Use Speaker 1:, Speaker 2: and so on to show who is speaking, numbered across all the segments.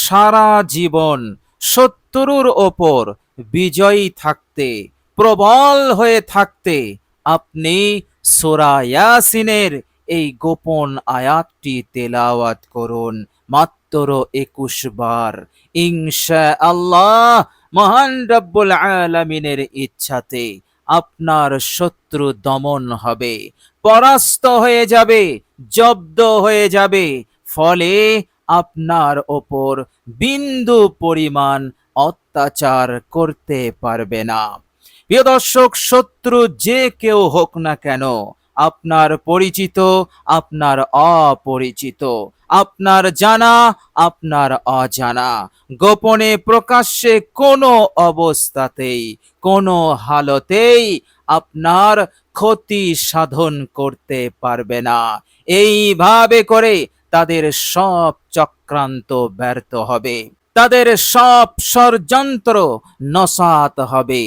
Speaker 1: সারা জীবন শত্রুর ওপর বিজয়ী থাকতে, প্রবল হয়ে থাকতে আপনি সূরা ইয়াসিনের এই গোপন আয়াতটি তেলাওয়াত করুন মাত্র ২১ বার। ইনশাআল্লাহ মহান রব্বুল আলামিনের ইচ্ছাতে আপনার শত্রু দমন হবে, পরাস্ত হয়ে যাবে, জব্দ হয়ে যাবে। ফলে আপনার ওপর বিন্দু পরিমাণ অত্যাচার করতে পারবে না। প্রিয় দর্শক, শত্রু যে কেউ হোক না কেন, আপনার পরিচিত, আপনার অপরিচিত, আপনার জানা, আপনার অজানা, গোপনে প্রকাশ্যে কোনো অবস্থাতেই, কোনো হালতেই আপনার ক্ষতি সাধন করতে পারবে না। এইভাবে করে তাদের সব চক্রান্ত ব্যর্থ হবে, তাদের সব ষড়যন্ত্র নসাত হবে।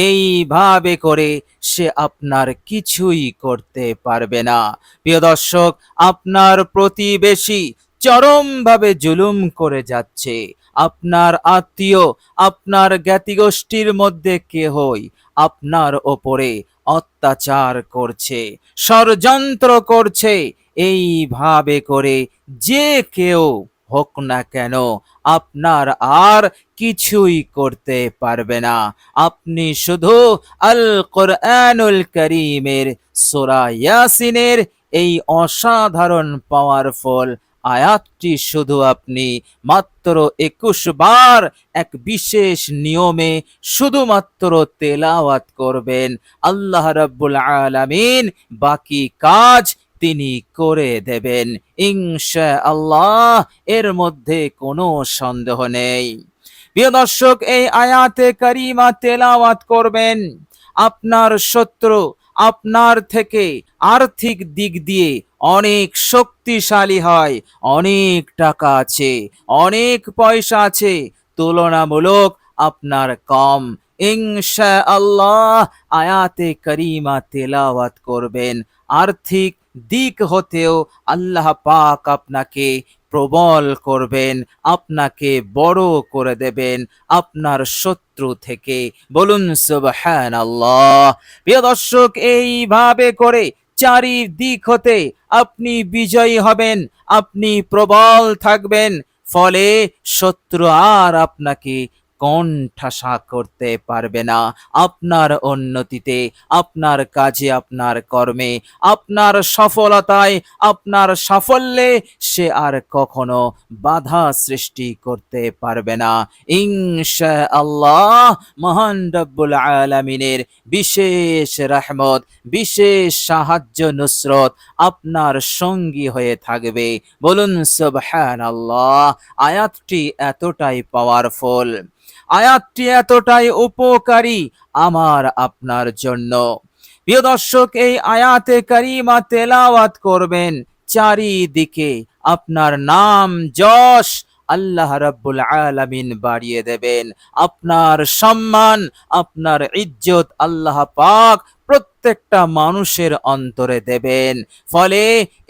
Speaker 1: এইভাবে করে সে আপনার কিছুই করতে পারবে না। প্রিয় দর্শক, আপনার প্রতিবেশী চরমভাবে জুলুম করে যাচ্ছে, আপনার আত্মীয়, আপনার জ্ঞাতিগোষ্ঠীর মধ্যে কেহই আপনার ওপরে অত্যাচার করছে, ষড়যন্ত্র করছে। এইভাবে করে যে কেউ হোক না কেন আপনার আর কিছুই করতে পারবে না। আপনি শুধু আল কোরআনুল কারীমের সূরা ইয়াসিনের এই অসাধারণ পাওয়ারফুল আয়াতটি শুধু আপনি মাত্র ২১ বার এক বিশেষ নিয়মে শুধুমাত্র তেলাওয়াত করবেন। আল্লাহ রাব্বুল আলামিন বাকি কাজ তিনি করে দেবেন ইনশাআল্লাহ, এর মধ্যে কোনো সন্দেহ নেই। প্রিয় দর্শক, এই আয়াতে কারিমা তেলাওয়াত করবেন, আপনার শত্রু আপনার থেকে আর্থিক দিক দিয়ে অনেক শক্তিশালী হয়, অনেক টাকা আছে, অনেক পয়সা আছে, তুলনামূলক আপনার কম। ইনশাআল্লাহ আয়াতে কারিমা তেলাওয়াত করবেন, আর্থিক দিক হতেও আল্লাহ পাক আপনাকে প্রবল করবেন, আপনাকে বড় করে দেবেন আপনার শত্রু থেকে। বলুন সুবহানাল্লাহ। প্রিয় দর্শক, এইভাবে করে চারিদিক হতে আপনি বিজয়ী হবেন, আপনি প্রবল থাকবেন। ফলে শত্রু আর আপনাকে কোণঠাসা করতে পারবে না। আপনার উন্নতিতে, আপনার কাজে, আপনার কর্মে, আপনার সফলতায়, আপনার সাফল্যে সে আর কখনো বাধা সৃষ্টি করতে পারবে না ইনশাআল্লাহ। মহান রব্বুল আলামিনের বিশেষ রহমত, বিশেষ সাহায্য, নুসরত আপনার সঙ্গী হয়ে থাকবে। বলুন সুবহানাল্লাহ। আয়াতটি এতটাই পাওয়ারফুল, আয়াতটি এতটাই উপকারী আমার আপনার জন্য। প্রিয় দর্শক, এই আয়াতে কারিমা তেলাওয়াত করবেন, চারিদিকে আপনার নাম যশ আল্লাহ রাব্বুল আলামিন বাড়িয়ে দেবেন। আপনার সম্মান, আপনার ইজ্জত আল্লাহ পাক প্রত্যেকটা মানুষের অন্তরে দেবেন। ফলে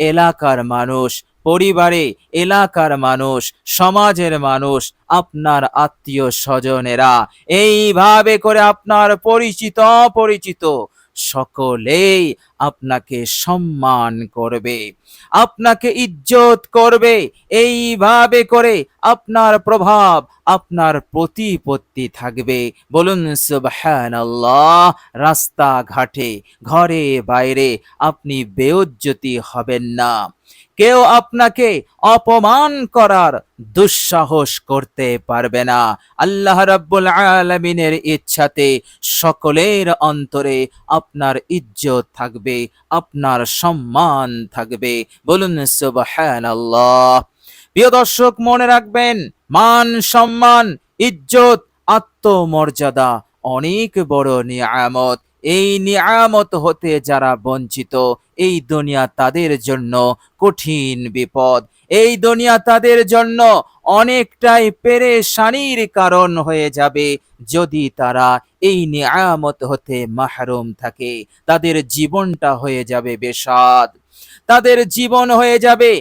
Speaker 1: এলাকার মানুষ, পরিবারে, এলাকার মানুষ, সমাজের মানুষ, আপনার আত্মীয় স্বজনেরা, এইভাবে করে আপনার পরিচিত অপরিচিত সকলেই আপনাকে সম্মান করবে, আপনাকে ইজ্জত করবে। এইভাবে করে আপনার প্রভাব, আপনার প্রতিপত্তি থাকবে। বলুন সুবহানাল্লাহ। রাস্তাঘাটে, ঘরে বাইরে আপনি বেইজ্জতি হবেন না, কেউ আপনাকে অপমান করার দুঃসাহস করতে পারবে না। আল্লাহ রাব্বুল আলামিনের ইচ্ছাতে সকলের অন্তরে আপনার ইজ্জত থাকবে, আপনার সম্মান থাকবে। বলুন সুবহানাল্লাহ। প্রিয় দর্শক, মনে রাখবেন, মান সম্মান, ইজ্জত, আত্মমর্যাদা অনেক বড় নিয়ামত। এই নিয়ামত হতে যারা বঞ্চিত, এই দুনিয়া তাদের জন্য কঠিন বিপদ, এই দুনিয়া তাদের জন্য অনেকটাই পেরেশানির কারণ হয়ে যাবে যদি তারা এই নিয়ামত হতে মাহরুম থাকে। তাদের জীবনটা হয়ে যাবে বেসাদ, তাদের জীবন হয়ে যাবে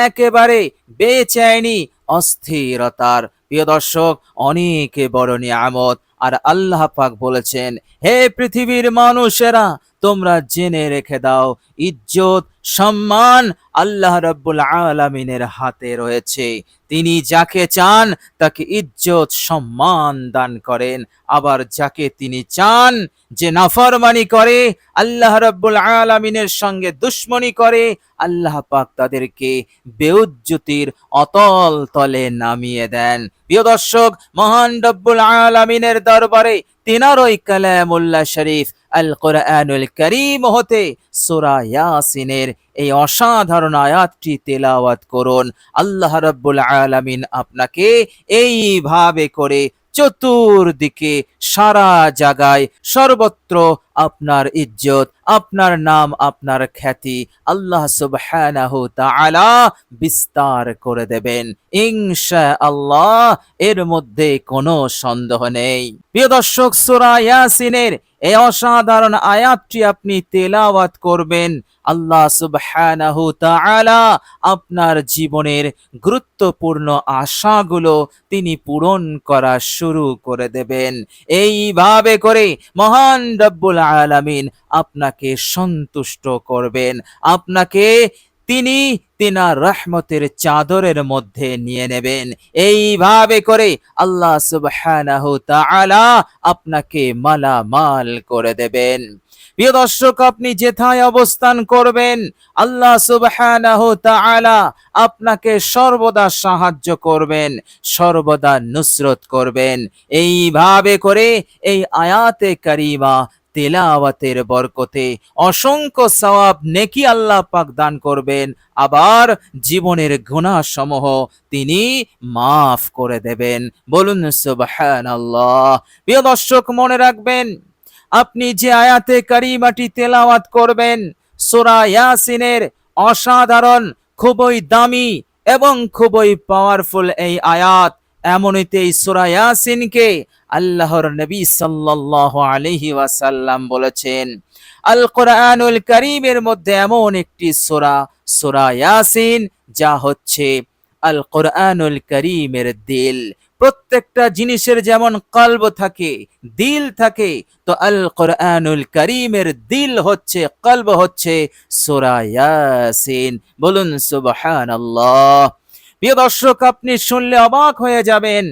Speaker 1: একেবারে বেচैनी, অস্থিরতার। প্রিয় দর্শক, অনেক বড় নিয়ামত। আর আল্লাহ পাক বলেছেন, হে পৃথিবীর মানুষেরা, তোমরা জেনে রেখে দাও, ইজ্জত সম্মান আল্লাহ রাব্বুল আলামিনের হাতে রয়েছে। তিনি যাকে চান তাকে ইজ্জত সম্মান দান করেন, আবার যাকে তিনি চান যে নাফরমানি করে, আল্লাহ রাব্বুল আলামিনের সঙ্গে দুশমনি করে, আল্লাহ পাক তাদেরকে বেউজ্জতির অতল তলে নামিয়ে দেন। প্রিয় দর্শক, মহান রব্বুল আলামিনের দরবারে তিনারই কালামুল্লাহ শরীফ আল কোরআনুল কারীম হতে সূরা ইয়াসিনের এই অসাধারণ আয়াতটি তেলাওয়াত করুন। আল্লাহ রাব্বুল আলামিন আপনাকে এইভাবে করে চতুর্দিকে, সারা জায়গায়, সর্বত্র আপনার ইজ্জত, আপনার নাম, আপনার খ্যাতি আল্লাহ সুবহানাহু তাআলা বিস্তার করে দেবেন ইনশাআল্লাহ। এর মধ্যে কোনো সন্দেহ নেই। প্রিয় দর্শক, সূরা ইয়াসিনের এই অসাধারণ আয়াতটি আপনি তেলাওয়াত করবেন, আল্লাহ সুবহানাহু তাআলা আপনার জীবনের গুরুত্বপূর্ণ আশাগুলো তিনি পূরণ করা শুরু করে দেবেন। এইভাবে করে মহান রব্বুল আলামিন আপনাকে সন্তুষ্ট করবেন, আপনাকে তিনি তিনার রহমতের চাদরের মধ্যে নিয়ে নেবেন। এইভাবে করে আল্লাহ সুবহানাহু তাআলা আপনাকে মালামাল করে দেবেন। প্রিয় দর্শক, আপনি যেথায় অবস্থান করবেন, আল্লাহ সুবহানাহু তাআলা আপনাকে সর্বদা সাহায্য করবেন, সর্বদা নুসরত করবেন। এইভাবে করে এই আয়াতে কারিমা তেলাওয়াতের বরকতে অসংখ্য সওয়াব, নেকি আল্লাহ পাক দান করবেন, আবার জীবনের গুনাহ সমূহ তিনি মাফ করে দেবেন। বলুন সুবহানাল্লাহ। প্রিয় দর্শক, মনে রাখবেন, আপনি যে আয়াতে কারিমাটি তেলাওয়াত করবেন, সূরা ইয়াসিনের অসাধারণ, খুবই দামি এবং খুবই পাওয়ারফুল এই আয়াত। এমনিতেই সূরা ইয়াসিনকে আল্লাহর নবী সাল্লাল্লাহু আলাইহি ওয়াসাল্লাম বলেছেন, আল কোরআনুল কারীমের মধ্যে এমন একটি সূরা, সূরা ইয়াসিন, যা হচ্ছে আল কোরআনুল কারীমের দিল। প্রত্যেকটা জিনিসের যেমন কলব থাকে, দিল থাকে, তো আল কোরআনুল কারীমের দিল হচ্ছে, কলব হচ্ছে সূরা ইয়াসিন। বলুন সুবহানাল্লাহ। প্রিয় দর্শক, আপনি শুনলে অবাক হয়ে যাবেন,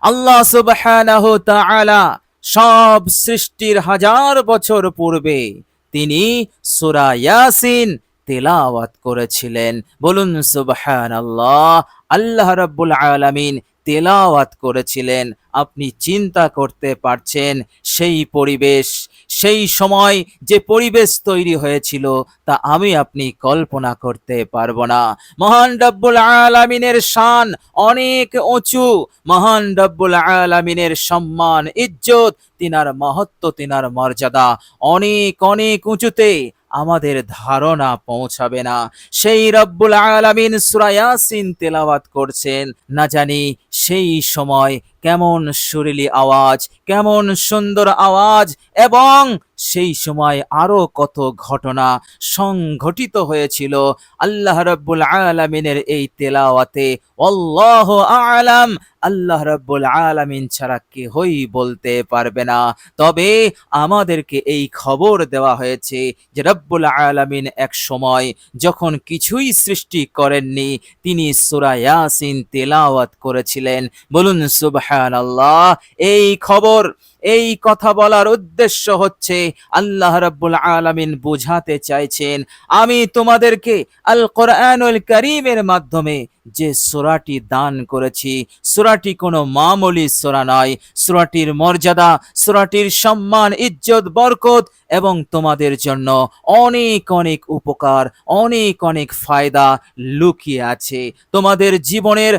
Speaker 1: আল্লাহ সুবহানাহু তাআলা সব সৃষ্টির হাজার বছর পূর্বে তিনি সূরা ইয়াসিন তেলাওয়াত করেছিলেন। বলুন সুবহানাল্লাহ। আল্লাহ রাব্বুল আলামিন তেলাওয়াত করেছিলেন। আপনি চিন্তা করতে পারছেন সেই পরিবেশ, সেই সময় যে পরিবেশ তৈরি হয়েছিল, তা আমি আপনি কল্পনা করতে পারবো না। মহান রব্বুল আলামিনের শান অনেক উঁচু, মহান রব্বুল আলামিনের সম্মান, ইজ্জত, তিনার মহত্ব, তিনার মর্যাদা অনেক অনেক উঁচুতে, আমাদের ধারণা পৌঁছাবে না। সেই রব্বুল আলামিন সূরা ইয়াসিন তেলাওয়াত করছেন, না জানি সেই সময় কেমন সুরিলি আওয়াজ, কেমন সুন্দর আওয়াজ, এবং সেই সময় আরো কত ঘটনা সংঘটিত হয়েছিল আল্লাহ রাব্বুল আলামিনের এই তেলাওয়াতে। আল্লাহু আ'লাম, আল্লাহ রাব্বুল আলামিন ছাড়া কেউই বলতে পারবে না। তবে আমাদেরকে এই খবর দেওয়া হয়েছে যে রব্বুল আলামিন এক সময় যখন কিছুই সৃষ্টি করেননি, তিনি সূরা ইয়াসিন তেলাওয়াত করেছিলেন। বলুন সুবহানাল্লাহ। এই খবর, এই কথা বলার উদ্দেশ্য হচ্ছে আল্লাহ রাব্বুল আলামিন বোঝাতে চাইছেন, আমি তোমাদেরকে আল কোরআনুল কারীমের মাধ্যমে যে সূরাটি দান করেছি, সূরাটি কোনো মামুলি সূরা নয়। সূরাটির মর্যাদা, সূরাটির সম্মান, ইজ্জত, বরকত এবং তোমাদের জন্য অনেক অনেক উপকার, অনেক অনেক ফায়দা লুকিয়ে আছে। তোমাদের জীবনের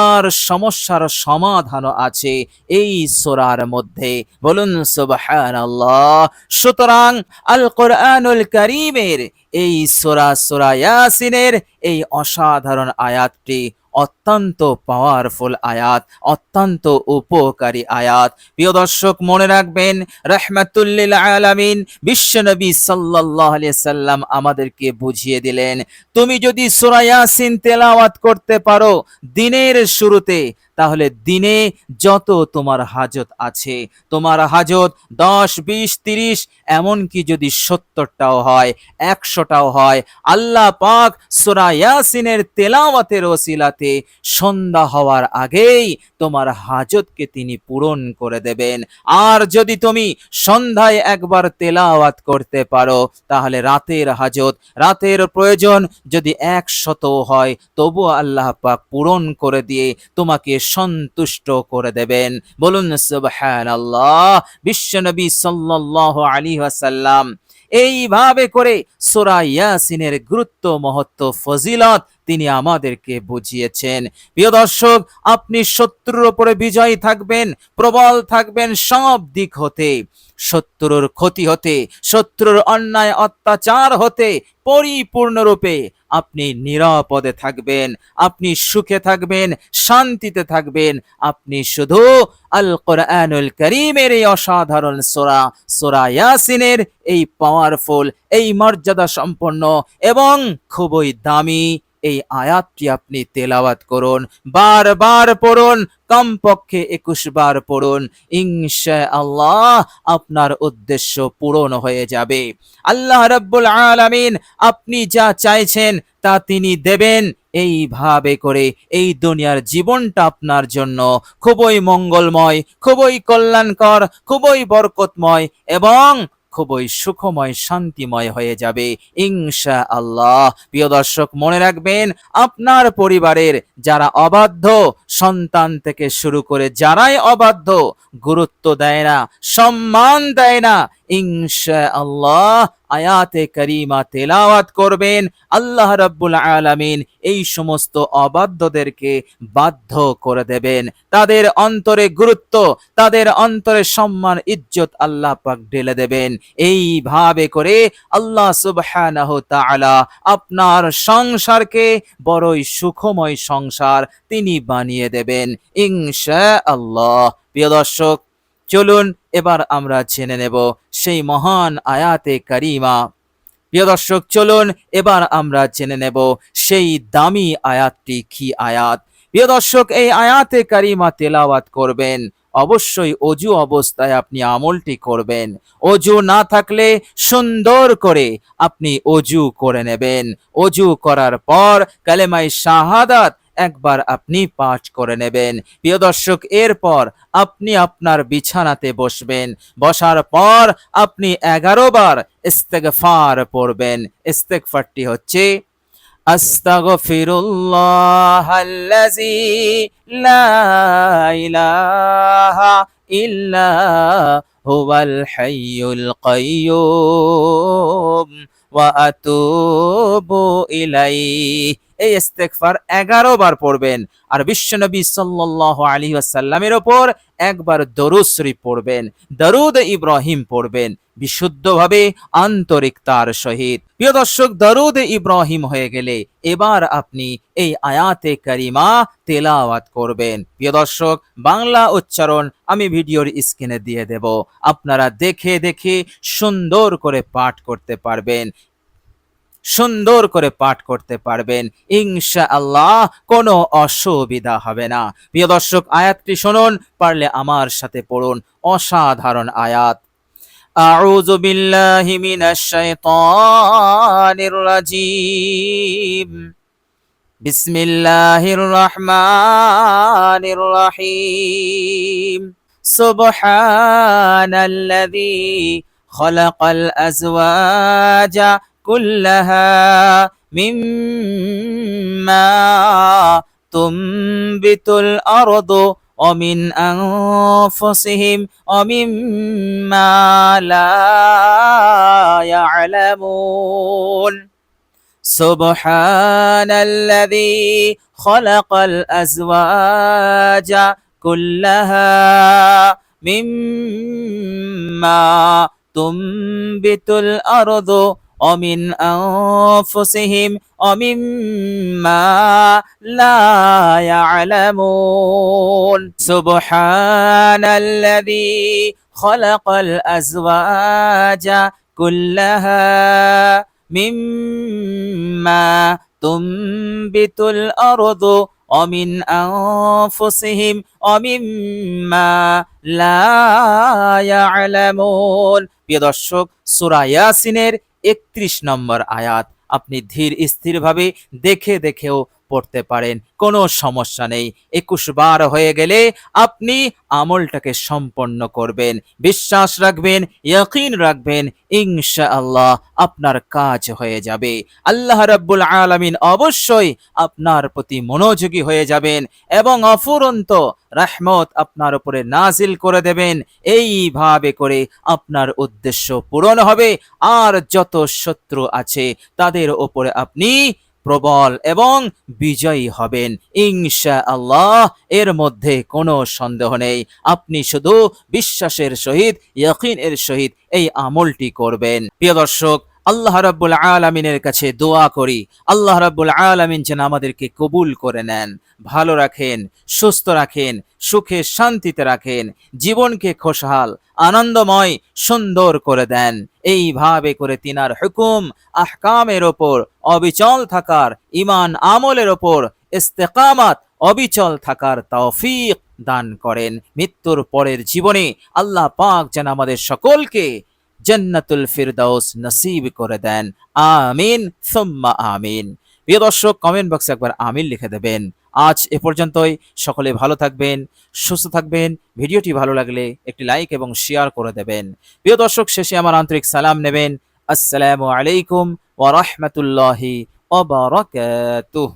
Speaker 1: আর সমস্যার সমাধানও আছে এই সূরার মধ্যে। বলুন সুবহানাল্লাহ। সুতরাং আল কোরআনুল কারীমের এই সূরা, সূরা ইয়াসিনের এই অসাধারণ আয়াতটি অত্যন্ত পাওয়ারফুল আয়াত, অত্যন্ত উপকারী আয়াত। প্রিয় দর্শক মনে রাখবেন, রাহমাতুল্লিল আলামিন বিশ্বনবী সাল্লাল্লাহু আলাইহি সাল্লাম আমাদেরকে বুঝিয়ে দিলেন, তুমি যদি সূরা ইয়াসিন তেলাওয়াত করতে পারো দিনের শুরুতে, তাহলে দিনে যত তোমার হাজত আছে, তোমার হাজত 10, 20, 30, এমনকি যদি 70টাও হয়, 100টাও হয়, আল্লাহ পাক সূরা ইয়াসিনের তেলাওয়াতের ওসিলাতে সন্ধ্যা হওয়ার আগেই তোমার হাজতকে তিনি পূরণ করে দেবেন। আর যদি তুমি সন্ধ্যায় একবার তেলাওয়াত করতে পারো, তাহলে রাতের হাজত, রাতের প্রয়োজন যদি 100 হয়, তবু আল্লাহ পাক পূরণ করে দিয়ে তোমাকে সন্তুষ্ট করে দেবেন। বলুন সুবহানাল্লাহ। বিশ্বনবী সাল্লাল্লাহু আলাইহি ওয়াসাল্লাম এইভাবে করে সূরা ইয়াসিনের গুরুত্ব, মহত্ব, ফজিলত তিনি আমাদেরকে বুঝিয়েছেন। প্রিয় দর্শক, আপনি শত্রুর উপরে বিজয়ী থাকবেন, প্রবল থাকবেন সব দিক হতে, শত্রুর ক্ষতি হতে, শত্রুর অন্যায় অত্যাচার হতে পরিপূর্ণরূপে আপনি নিরাপদে থাকবেন, আপনি সুখে থাকবেন, শান্তিতে থাকবেন। আপনি শুধু আল কোরআনুল কারীমের এই অসাধারণ সূরা, সূরা ইয়াসিনের এই পাওয়ারফুল, এই মর্যাদা সম্পন্ন এবং খুবই দামি এই আয়াতটি আপনি তেলাওয়াত করুন, বারবার পড়ুন, কমপক্ষে 21 বার পড়ুন। ইনশাআল্লাহ আপনার উদ্দেশ্য পূরণ হয়ে যাবে। আল্লাহ রাব্বুল আলামিন আপনি যা চাইছেন তা তিনি দেবেন। এইভাবে করে এই দুনিয়ার জীবনটা আপনার জন্য খুবই মঙ্গলময়, খুবই কল্যাণকর, খুবই বরকতময় এবং খুবই সুখময়, শান্তিময় হয়ে যাবে ইনশাআল্লাহ। প্রিয় দর্শক মনে রাখবেন, আপনার পরিবারের যারা অবাধ্য সন্তান থেকে শুরু করে যারাই অবাধ্য, গুরুত্ব দেয় না, সম্মান দেয় না, ইনশাআল্লাহ আয়াতে কারিমা তেলাওয়াত করবেন, আল্লাহ রাব্বুল আলামিন এই সমস্ত অবাধ্যদেরকে বাধ্য করে দেবেন। তাদের অন্তরে গুরুত্ব, তাদের অন্তরে সম্মান, ইজ্জত আল্লাহ পাক ঢেলে দেবেন। এইভাবে করে আল্লাহ সুবহানাহু তাআলা আপনার সংসারকে বড়ই সুখময় সংসার তিনি বানিয়ে দেবেন ইনশাআল্লাহ। প্রিয় দর্শক, চলুন এবার আমরা জেনে নেব সেই মহান আয়াতে কারিমা। প্রিয় দর্শক, চলুন এবার আমরা জেনে নেব সেই দামি আয়াতটি কি আয়াত। প্রিয় দর্শক, এই আয়াতে কারিমা তেলাওয়াত করবেন, অবশ্যই অজু অবস্থায় আপনি আমলটি করবেন। অজু না থাকলে সুন্দর করে আপনি অজু করে নেবেন। অজু করার পর কালেমায়ে শাহাদাত একবার আপনি পাঠ করে নেবেন। প্রিয় দর্শক, এরপর আপনি আপনার বিছানাতে বসবেন। বসার পর আপনি 11 বার ইস্তেগফার পড়বেন। ইস্তেগফারটি হচ্ছে আস্তাগফিরুল্লাহাল্লাযী লা ইলাহা ইল্লা হুয়াল হাইয়ুল কাইয়্যুম ওয়া আতুবু ইলাইহি। এই ইস্তেগফার 11 বার পড়বেন। আর বিশ্বনবী সাল্লাল্লাহু আলাইহি ওয়াসাল্লামের উপর একবার দরুদ শরীফ পড়বেন, দরুদ ইব্রাহিম পড়বেন বিশুদ্ধভাবে, আন্তরিকতার সহিত। প্রিয় দর্শক, দরুদ ইব্রাহিম হয়ে গেলে এবার আপনি এই আয়াতে কারিমা তেলাওয়াত করবেন। প্রিয় দর্শক, বাংলা উচ্চারণ আমি ভিডিওর স্ক্রিনে দিয়ে দেব, আপনারা দেখে দেখে সুন্দর করে পাঠ করতে পারবেন, সুন্দর করে পাঠ করতে পারবেন ইনশাআল্লাহ, কোনো অসুবিধা হবে না। প্রিয় দর্শক, আয়াতটি শুনুন, পারলে আমার সাথে পড়ুন, অসাধারণ আয়াত। আউযু বিল্লাহি মিনাশ শাইতানির রাজীম। বিসমিল্লাহির রহমানির রহিম। সুবহানাল্লাযী খালাকাল আজওয়াজা কুল্লাহা মিম্মা তুনবিতুল আরদু ওয়া মিন আনফুসিহিম ওয়া মিম্মা লা ইয়ালামুন। সুবহানাল্লাযী খালাকাল আজওয়াজা কুল্লাহা মিম্মা তুনবিতুল আরদু ومن أنفسهم ومما لا يعلمون سبحان الذي خلق الأزواج كلها مما تنبت الأرض ومن أنفسهم ومما لا يعلمون। প্রিয় দর্শক, সূরা ইয়াসিনের 31 নম্বর আয়াত আপনি ধীর স্থিরভাবে দেখে দেখেও পড়তে পারেন, কোনো সমস্যা নেই। 21 বার হয়ে গেলে আপনি আমলটাকে সম্পন্ন করবেন, বিশ্বাস রাখবেন, ইয়াকিন রাখবেন, ইনশাআল্লাহ আপনার কাজ হয়ে যাবে। আল্লাহ রাব্বুল আলামিন অবশ্যই আপনার প্রতি মনোযোগী হয়ে যাবেন এবং অফুরন্ত রহমত আপনার উপরে নাজিল করে দেবেন। এইভাবে করে আপনার উদ্দেশ্য পূরণ হবে, আর যত শত্রু আছে তাদের উপরে আপনি প্রবল এবং বিজয়ী হবেন ইনশাআল্লাহ। এর মধ্যে কোনো সন্দেহ নেই। আপনি শুধু বিশ্বাসের সহিত, ইয়াকিনের সহিত এই আমলটি করবেন। প্রিয় দর্শক, আল্লাহ রাব্বুল আলামিনের কাছে দোয়া করি, আল্লাহ রাব্বুল আলামিন যেন আমাদেরকে কবুল করে নেন, ভালো রাখেন, সুস্থ রাখেন, সুখে শান্তিতে রাখেন, জীবনকে খুশহাল আনন্দময় সুন্দর করে দেন। এইভাবে করে তিনার হুকুম আহকামের ওপর অবিচল থাকার, ঈমান আমলের ওপর ইস্তেকামাত অবিচল থাকার তৌফিক দান করেন। মৃত্যুর পরের জীবনে আল্লাহ পাক যেন আমাদের সকলকে জান্নাতুল ফিরদাউস নসিব করে দেন। আমিন সুম্মা আমিন। প্রিয় দর্শক, কমেন্ট বক্সে একবার আমিন লিখে দেবেন। আজ এ পর্যন্তই। সকলে ভালো থাকবেন, সুস্থ থাকবেন। ভিডিওটি ভালো লাগলে একটি লাইক এবং শেয়ার করে দেবেন। প্রিয় দর্শক, শেষে আমার আন্তরিক সালাম নেবেন। আসসালামু আলাইকুম ওয়া রাহমাতুল্লাহি ওয়া বারাকাতুহু।